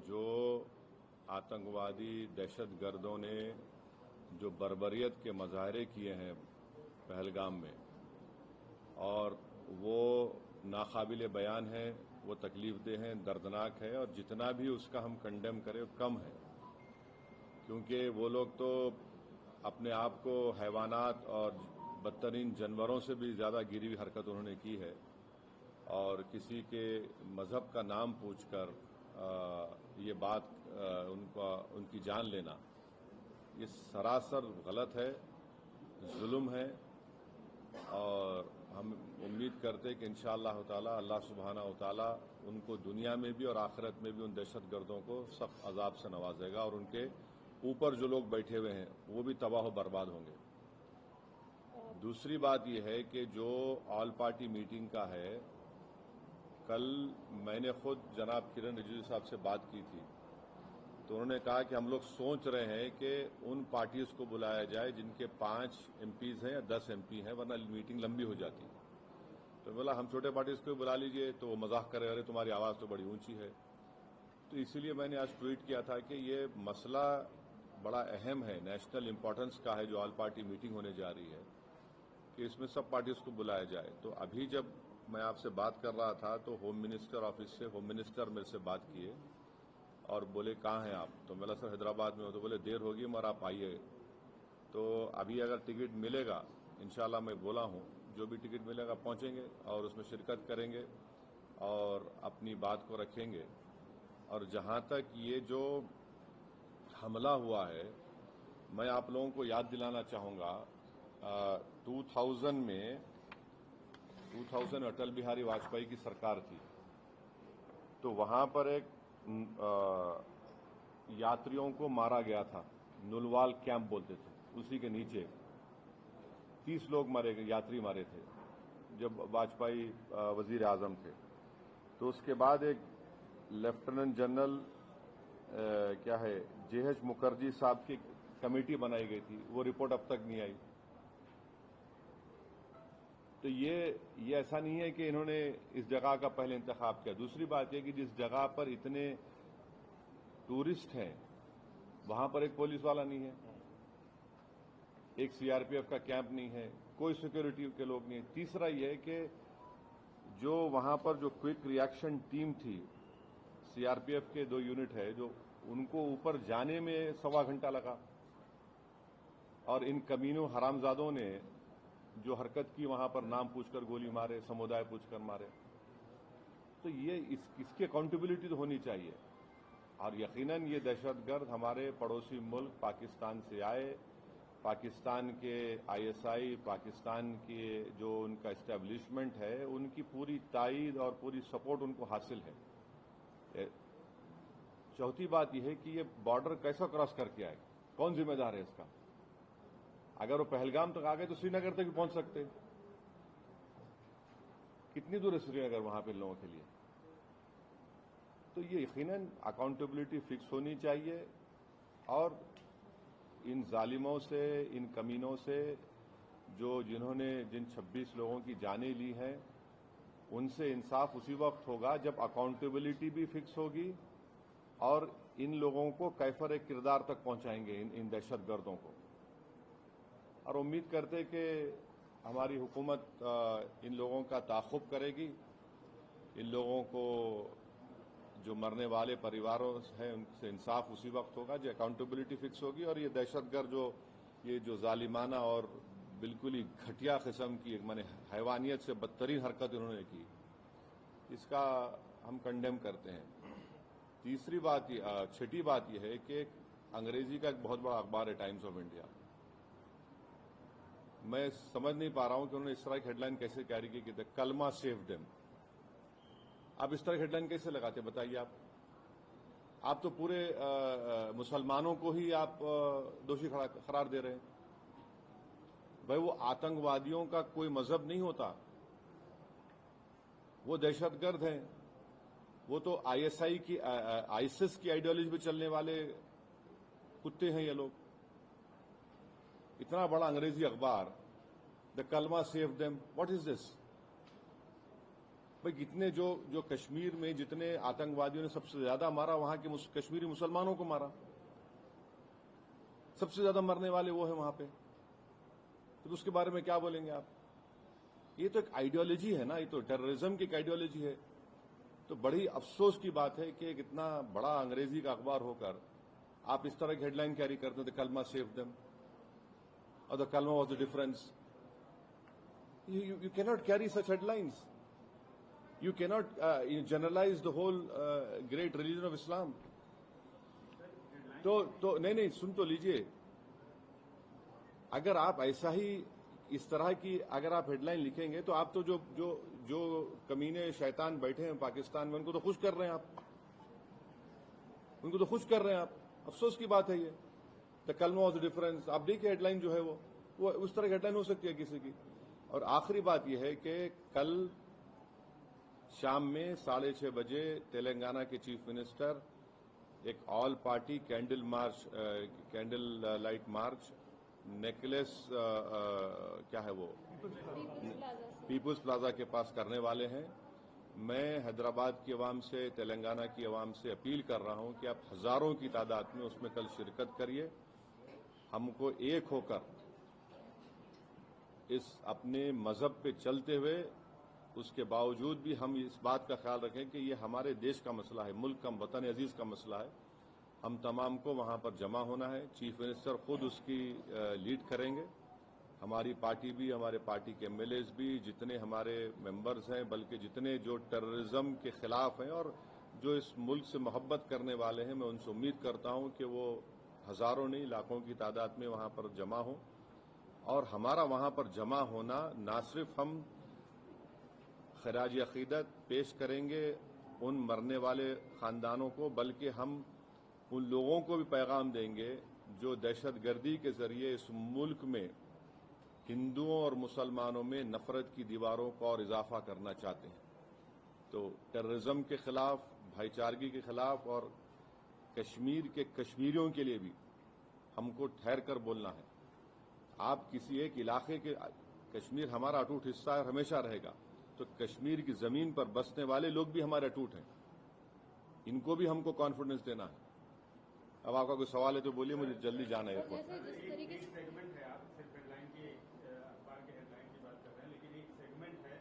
जो आतंकवादी दहशत गर्दों ने जो बर्बरियत के मजाहरे किए हैं पहलगाम में, और वो नाकाबिल बयान है, वो तकलीफदेह हैं, दर्दनाक है, और जितना भी उसका हम कंडेम करें वो कम है, क्योंकि वो लोग तो अपने आप को हैवानात और बदतरीन जानवरों से भी ज़्यादा गिरी हुई हरकत उन्होंने की है। और किसी के मजहब का नाम पूछकर ये बात उनकी जान लेना, ये सरासर गलत है, जुल्म है। और हम उम्मीद करते हैं कि इंशाअल्लाह ताला अल्लाह सुब्हानहू व तआला उनको दुनिया में भी और आखिरत में भी उन दहशत गर्दों को सख्त अजाब से नवाजेगा, और उनके ऊपर जो लोग बैठे हुए हैं वो भी तबाह बर्बाद होंगे। दूसरी बात यह है कि जो ऑल पार्टी मीटिंग का है, कल मैंने खुद जनाब किरण रिजिजू साहब से बात की थी, तो उन्होंने कहा कि हम लोग सोच रहे हैं कि उन पार्टीज को बुलाया जाए जिनके 5 एमपीज हैं या 10 एमपी हैं, वरना मीटिंग लंबी हो जाती। तो बोला हम छोटे पार्टीज को बुला लीजिए, तो वो मजाक करे, अरे तुम्हारी आवाज तो बड़ी ऊंची है। तो इसीलिए मैंने आज ट्वीट किया था कि ये मसला बड़ा अहम है, नेशनल इंपॉर्टेंस का है, जो ऑल पार्टी मीटिंग होने जा रही है, कि इसमें सब पार्टीज को बुलाया जाए। तो अभी जब मैं आपसे बात कर रहा था तो होम मिनिस्टर ऑफिस से होम मिनिस्टर मेरे से बात किए और बोले कहाँ हैं आप? तो मैं सर हैदराबाद में हो। तो बोले देर होगी मगर आप आइए। तो अभी अगर टिकट मिलेगा, इंशाल्लाह मैं बोला हूं, जो भी टिकट मिलेगा पहुंचेंगे और उसमें शिरकत करेंगे और अपनी बात को रखेंगे। और जहां तक ये जो हमला हुआ है, मैं आप लोगों को याद दिलाना चाहूंगा, 2000 अटल बिहारी वाजपेयी की सरकार थी, तो वहां पर एक यात्रियों को मारा गया था, नुलवाल कैंप बोलते थे, उसी के नीचे 30 लोग मारे गए, यात्री मारे थे जब वाजपेयी वजीर आजम थे। तो उसके बाद एक लेफ्टिनेंट जनरल क्या है जेएच मुखर्जी साहब की कमेटी बनाई गई थी, वो रिपोर्ट अब तक नहीं आई। तो ये ऐसा नहीं है कि इन्होंने इस जगह का पहले इंतखाब किया। दूसरी बात यह कि जिस जगह पर इतने टूरिस्ट हैं वहां पर एक पुलिस वाला नहीं है, एक सीआरपीएफ का कैंप नहीं है, कोई सिक्योरिटी के लोग नहीं है। तीसरा यह है कि जो वहां पर जो क्विक रिएक्शन टीम थी, सीआरपीएफ के 2 यूनिट है, जो उनको ऊपर जाने में 1.25 घंटा लगा, और इन कमीनों हरामजादों ने जो हरकत की, वहां पर नाम पूछकर गोली मारे, समुदाय पूछकर मारे। तो ये इसकी अकाउंटेबिलिटी तो होनी चाहिए। और यकीनन ये दहशतगर्द हमारे पड़ोसी मुल्क पाकिस्तान से आए, पाकिस्तान के आईएसआई, पाकिस्तान के जो उनका एस्टेब्लिशमेंट है, उनकी पूरी ताईद और पूरी सपोर्ट उनको हासिल है। चौथी बात यह है कि ये बॉर्डर कैसा क्रॉस करके आए, कौन जिम्मेदार है इसका? अगर वो पहलगाम तक आ गए तो श्रीनगर तक भी पहुंच सकते। कितनी दूर है श्रीनगर वहां पे लोगों के लिए? तो ये यकीनन अकाउंटेबिलिटी फिक्स होनी चाहिए, और इन जालिमों से, इन कमीनों से, जिन 26 लोगों की जानें ली हैं, उनसे इंसाफ उसी वक्त होगा जब अकाउंटेबिलिटी भी फिक्स होगी और इन लोगों को कैफर किरदार तक पहुंचाएंगे, इन दहशतगर्दों को। और उम्मीद करते कि हमारी हुकूमत इन लोगों का ताक़ुब करेगी, इन लोगों को जो मरने वाले परिवारों हैं उनसे इंसाफ उसी वक्त होगा जब अकाउंटेबिलिटी फिक्स होगी। और ये दहशतगर्द ये जो जालिमाना और बिल्कुल ही घटिया किस्म की, माने हैवानियत से बदतरीन हरकत इन्होंने की, इसका हम कंडेम करते हैं। तीसरी बात, छठी बात यह है कि अंग्रेजी का एक बहुत बड़ा अखबार है टाइम्स ऑफ इंडिया, मैं समझ नहीं पा रहा हूं कि उन्होंने इस तरह की हेडलाइन कैसे कैरी की कि कलमा सेव देम। आप इस तरह की हेडलाइन कैसे लगाते बताइए? आप तो पूरे मुसलमानों को ही आप दोषी करार दे रहे हैं। भाई वो आतंकवादियों का कोई मजहब नहीं होता, वो दहशतगर्द हैं, वो तो आईएसआई की, आईसिस की आइडियोलॉजी पे चलने वाले कुत्ते हैं ये लोग। इतना बड़ा अंग्रेजी अखबार, द कलमा save them, what is this? بھائی کتنے جو کشمیر میں جتنے آتنکوادیوں نے سب سے زیادہ مارا وہاں کے کشمیری مسلمانوں کو مارا، سب سے زیادہ مرنے والے وہ ہیں وہاں پہ، تو اس کے بارے میں کیا بولیں گے آپ؟ یہ تو ایک آئیڈیالوجی ہے نا، یہ تو ٹیررزم کی ایک آئیڈیالوجی ہے. تو بڑی افسوس کی بات ہے کہ ایک اتنا بڑا انگریزی کا اخبار ہو کر آپ اس طرح کی ہیڈ لائن کیری کرتے ہیں، دا کلمہ سیو دم اور دا کلمہ was the difference. You cannot carry such headlines. You cannot generalize the whole great religion of Islam. تو نہیں سن تو لیجئے، اگر آپ ایسا ہی اس طرح کی اگر آپ ہیڈ لائن لکھیں گے تو آپ تو جو کمینے شیطان بیٹھے ہیں پاکستان میں ان کو تو خوش کر رہے ہیں آپ، ان کو تو خوش کر رہے ہیں آپ. افسوس کی بات ہے یہ. دا کلمہ واز دا ڈفرنس، آپ دیکھیے ہیڈ لائن جو ہے وہ اس طرح کی ہیڈ لائن ہو سکتی ہے کسی کی. اور آخری بات یہ ہے کہ کل شام میں 6:30 بجے تلنگانہ کے چیف منسٹر ایک all party candle light march نیکلس کیا ہے وہ پیپلز پلازا کے پاس کرنے والے ہیں. میں حیدرآباد کی عوام سے، تلنگانہ کی عوام سے اپیل کر رہا ہوں کہ آپ ہزاروں کی تعداد میں اس میں کل شرکت کریے. ہم کو ایک ہو کر اس اپنے مذہب پہ چلتے ہوئے اس کے باوجود بھی ہم اس بات کا خیال رکھیں کہ یہ ہمارے دیش کا مسئلہ ہے، ملک کا، وطن عزیز کا مسئلہ ہے. ہم تمام کو وہاں پر جمع ہونا ہے. چیف منسٹر خود اس کی لیڈ کریں گے. ہماری پارٹی بھی، ہمارے پارٹی کے MLAs بھی، جتنے ہمارے ممبرز ہیں، بلکہ جتنے جو ٹیررزم کے خلاف ہیں اور جو اس ملک سے محبت کرنے والے ہیں، میں ان سے امید کرتا ہوں کہ وہ ہزاروں نہیں لاکھوں کی تعداد میں وہاں پر جمع ہوں. اور ہمارا وہاں پر جمع ہونا نہ صرف ہم خراج عقیدت پیش کریں گے ان مرنے والے خاندانوں کو، بلکہ ہم ان لوگوں کو بھی پیغام دیں گے جو دہشت گردی کے ذریعے اس ملک میں ہندوؤں اور مسلمانوں میں نفرت کی دیواروں کو اور اضافہ کرنا چاہتے ہیں. تو ٹیررزم کے خلاف، بھائی چارگی کے خلاف اور کشمیر کے کشمیریوں کے لیے بھی ہم کو ٹھہر کر بولنا ہے. آپ کسی ایک علاقے کے، کشمیر ہمارا اٹوٹ حصہ ہے اور ہمیشہ رہے گا، تو کشمیر کی زمین پر بسنے والے لوگ بھی ہمارے اٹوٹ ہیں. ان کو بھی ہم کو کانفیڈنس دینا ہے. اب آپ کا کوئی سوال ہے تو بولیے، مجھے جلدی جانا ہے. ایک سیگمنٹ ہے، آپ صرف ہیڈ لائن کی، اخبار کے ہیڈ لائن کی بات کر رہے ہیں، لیکن ایک سیگمنٹ ہے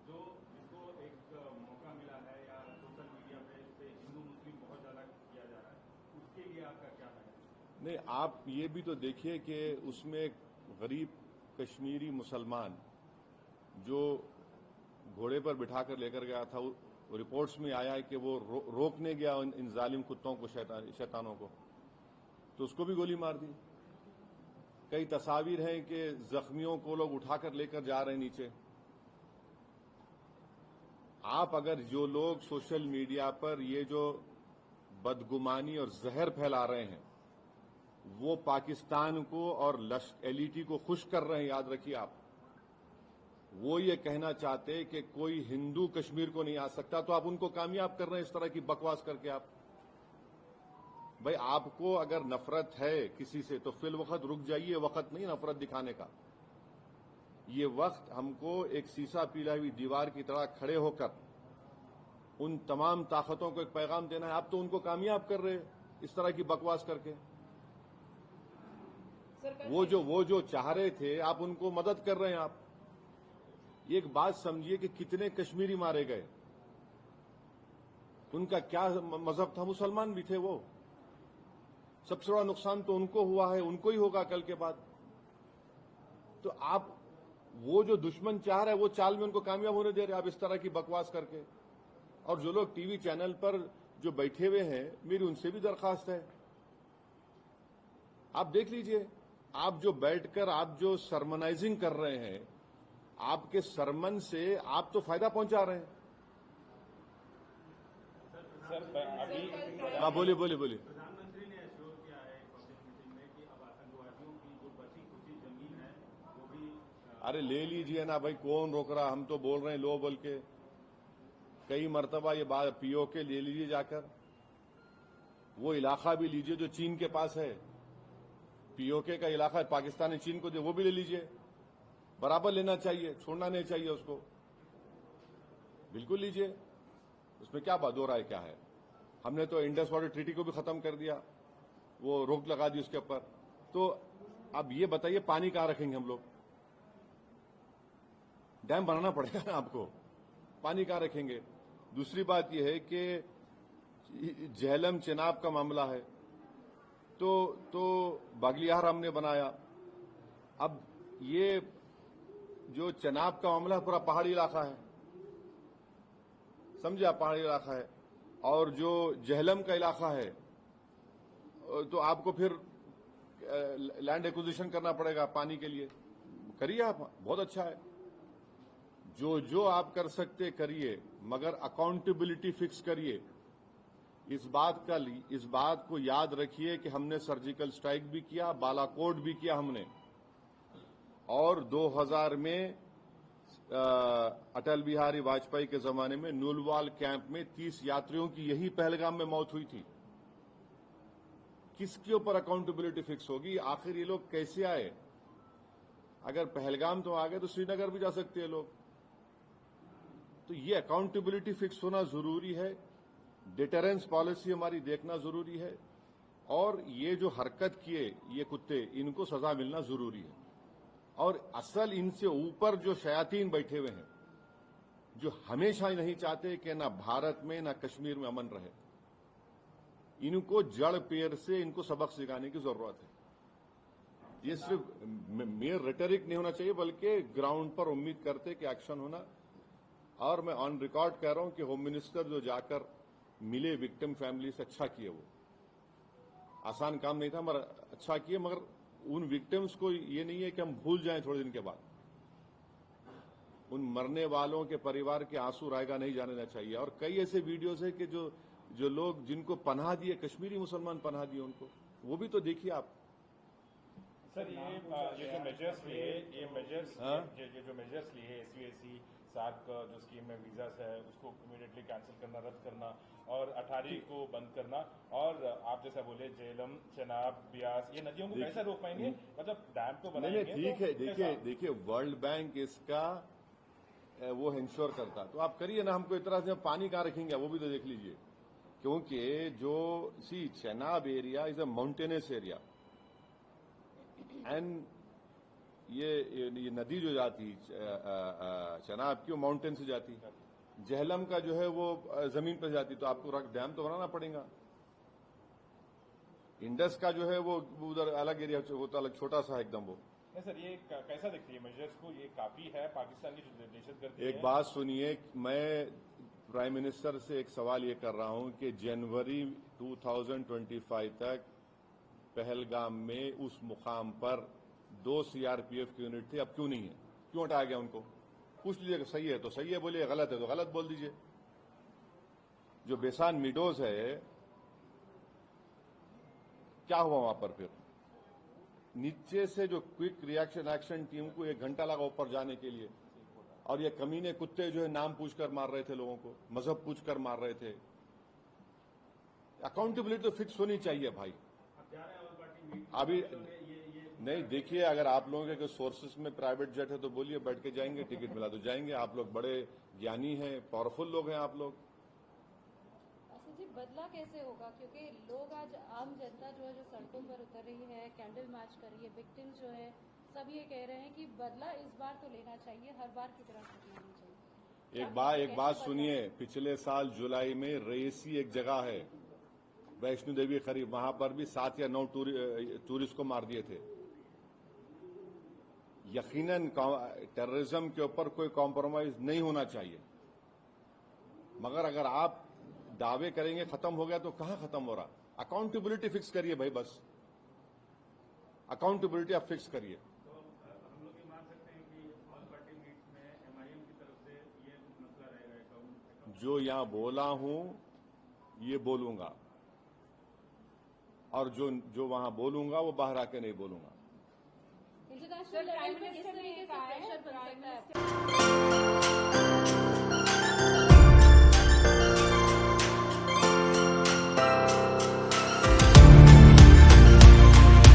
جو جس کو ایک موقع ملا ہے یا سوشل میڈیا پہ ہندو مسلم بہت زیادہ کیا جا رہا ہے، اس کے لیے آپ کا کیا ہے؟ نہیں، آپ یہ بھی تو دیکھیے کہ اس میں ایک غریب کشمیری مسلمان جو گھوڑے پر بٹھا کر لے کر گیا تھا، رپورٹس میں آیا ہے کہ وہ روکنے گیا ان ظالم کتوں کو، شیطانوں کو، تو اس کو بھی گولی مار دی. کئی تصاویر ہیں کہ زخمیوں کو لوگ اٹھا کر لے کر جا رہے ہیں نیچے. آپ اگر جو لوگ سوشل میڈیا پر یہ جو بدگمانی اور زہر پھیلا رہے ہیں وہ پاکستان کو اور LT کو خوش کر رہے ہیں، یاد رکھیے آپ. وہ یہ کہنا چاہتے کہ کوئی ہندو کشمیر کو نہیں آ سکتا، تو آپ ان کو کامیاب کر رہے ہیں اس طرح کی بکواس کر کے. آپ بھائی، آپ کو اگر نفرت ہے کسی سے تو فی الوقت رک جائیے، وقت نہیں نفرت دکھانے کا. یہ وقت ہم کو ایک سیسا پیلا ہوئی دیوار کی طرح کھڑے ہو کر ان تمام طاقتوں کو ایک پیغام دینا ہے. آپ تو ان کو کامیاب کر رہے اس طرح کی بکواس کر کے. وہ جو چاہ رہے تھے آپ ان کو مدد کر رہے ہیں. آپ ایک بات سمجھیے کہ کتنے کشمیری مارے گئے، ان کا کیا مذہب تھا؟ مسلمان بھی تھے. وہ سب سے بڑا نقصان تو ان کو ہوا ہے، ان کو ہی ہوگا کل کے بعد. تو آپ وہ جو دشمن چاہ رہے وہ چال میں ان کو کامیاب ہونے دے رہے آپ اس طرح کی بکواس کر کے. اور جو لوگ ٹی وی چینل پر جو بیٹھے ہوئے ہیں، میری ان سے بھی درخواست ہے، آپ دیکھ لیجئے، آپ جو بیٹھ کر آپ جو سرمنائزنگ کر رہے ہیں، آپ کے سرمن سے آپ تو فائدہ پہنچا رہے ہیں. ہاں بولیے. پردھان منتری نے ایشور کیا ہے پبلک میٹنگ میں کہ اب آتنکوادیوں کی جو بچی کچی زمین ہے وہ بھی ارے لے لیجئے نا بھائی، کون روک رہا؟ ہم تو بول رہے ہیں لو بول کے. کئی مرتبہ یہ بات POK لے لیجئے جا کر. وہ علاقہ بھی لیجئے جو چین کے پاس ہے. POK کا علاقہ پاکستان نے چین کو دے، وہ بھی لے لیجئے. برابر لینا چاہیے، چھوڑنا نہیں چاہیے اس کو. बिल्कुल लीजिए, उसमें क्या बात, दो राय क्या है। हमने तो इंडस वाटर ट्रीटी को भी खत्म कर दिया, वो रोक लगा दी उसके ऊपर। तो अब ये बताइए पानी कहां रखेंगे हम लोग? डैम बनाना पड़ेगा ना आपको, पानी कहां रखेंगे? दूसरी बात यह है कि झेलम चेनाब का मामला है, तो बागलियार हमने बनाया। अब ये जो चेनाब का मामला है पूरा पहाड़ी इलाका है, समझे आप, पहाड़ी इलाका है। और जो झेलम का इलाका है तो आपको फिर लैंड एक्विजिशन करना पड़ेगा पानी के लिए। करिए आप, बहुत अच्छा है, जो आप कर सकते करिए, मगर अकाउंटेबिलिटी फिक्स करिए। इस बात को याद रखिए कि हमने सर्जिकल स्ट्राइक भी किया, बालाकोट भी किया हमने, और 2000 में अटल बिहारी वाजपेयी के जमाने में नुलवाल कैंप में 30 यात्रियों की यही पहलगाम में मौत हुई थी। किसके ऊपर अकाउंटेबिलिटी फिक्स होगी? आखिर ये लोग कैसे आए? अगर पहलगाम तो आ गए तो श्रीनगर भी जा सकते हैं लोग। तो ये अकाउंटेबिलिटी फिक्स होना जरूरी है, डिटरेंस पॉलिसी हमारी देखना जरूरी है, और ये जो हरकत किए ये कुत्ते, इनको सजा मिलना जरूरी है। और असल इनसे ऊपर जो शयातीन बैठे हुए हैं, जो हमेशा नहीं चाहते कि ना भारत में ना कश्मीर में अमन रहे, इनको जड़ पेड़ से इनको सबक सिखाने की जरूरत है। ये सिर्फ मेयर रेटरिक नहीं होना चाहिए, बल्कि ग्राउंड पर उम्मीद करते कि एक्शन होना। और मैं ऑन रिकॉर्ड कह रहा हूं कि होम मिनिस्टर जो जाकर मिले विक्टिम फैमिली से, अच्छा किए। वो आसान काम नहीं था, मगर अच्छा किए। मगर उन विक्टिम्स को ये नहीं है कि हम भूल जाएं थोड़े दिन के बाद। उन मरने वालों के परिवार के आंसू रायगा नहीं जाने देना चाहिए। और कई ऐसे वीडियोस है कि जो लोग जिनको पनाह दिए, कश्मीरी मुसलमान पनाह दिए उनको, वो भी तो देखिए आप। सर ये जो मेजर्स लिए, ये जो मेजर्स लिए SUAC 7 जो स्कीम में वीजास है उसको इमीडिएटली कैंसिल करना, रद्द करना, और 18 को बंद करना, और आप जैसा बोले झेलम, चेनाब, ब्यास, ये नदियों को कैसे रोक पाएंगे? मतलब डैम तो बनाएंगे। नहीं, ठीक है, देखिए वर्ल्ड बैंक इसका वो इंश्योर करता, तो आप करिए ना। हमको इतना से पानी कहां रखेंगे वो भी तो देख लीजिए। क्योंकि जो Chenab area is a mountainous area, and ये नदी जो जाती चेनाब की, वो माउंटेन से जाती। झेलम का जो है वो जमीन पर जाती, तो आपको डैम तो बनाना पड़ेगा। इंडस का जो है वो उधर अलग एरिया होता, अलग छोटा सा एकदम। वो नहीं सर, ये कैसा दिखती है मेजर्स को? ये काफी है पाकिस्तान की जो दहशतगर्दी है। एक बात सुनिए, मैं प्राइम मिनिस्टर से एक सवाल ये कर रहा हूं कि जनवरी 2025 तक पहलगाम में उस मुकाम पर 2 CRPF की यूनिट थी, अब क्यों नहीं है? क्यों हटाया गया उनको? पूछ लीजिए, सही है तो सही है बोलिए, गलत है तो गलत बोल दीजिए। जो बेसान मिडोज है, क्या हुआ वहां पर? फिर नीचे से जो क्विक रिएक्शन एक्शन टीम को 1 घंटा लगा ऊपर जाने के लिए, और ये कमीने कुत्ते जो है नाम पूछकर मार रहे थे लोगों को, मजहब पूछकर मार रहे थे। अकाउंटेबिलिटी तो फिक्स होनी चाहिए भाई। अभी नहीं, देखिए, अगर आप लोगों के सोर्सेस में प्राइवेट जेट है तो बोलिए, बैठ के जाएंगे, टिकट मिला तो जाएंगे। आप लोग बड़े ज्ञानी हैं, पावरफुल लोग हैं आप लोग। अच्छा जी, बदला कैसे होगा? क्योंकि लोग आज, आम जनता जो है जो सड़कों पर उतर रही है, कैंडल मार्च कर रही है, विक्टिम्स जो है सब ये कह रहे हैं कि बदला इस बार तो लेना चाहिए, हर बार की तरह लेना चाहिए। एक बात सुनिए, पिछले साल जुलाई में रेसी एक जगह है वैष्णो देवी करीब, वहां पर भी 7 या 9 टूरिस्ट को मार दिए थे। यकीनन टेररिज्म के ऊपर कोई कॉम्प्रोमाइज नहीं होना चाहिए, मगर अगर आप दावे करेंगे खत्म हो गया, तो कहां खत्म हो रहा? अकाउंटेबिलिटी फिक्स करिए भाई, बस अकाउंटेबिलिटी आप फिक्स करिए। तो हम लोग ये मान सकते हैं कि ऑल पार्टी मीट में MIM की तरफ से ये मसला रहेगा। जो यहां बोला हूं ये बोलूंगा, और जो वहां बोलूंगा वो बाहर आके नहीं बोलूंगा। इंटरनेशनल लेवल पर किस तरीके से प्रेशर बन सकता है?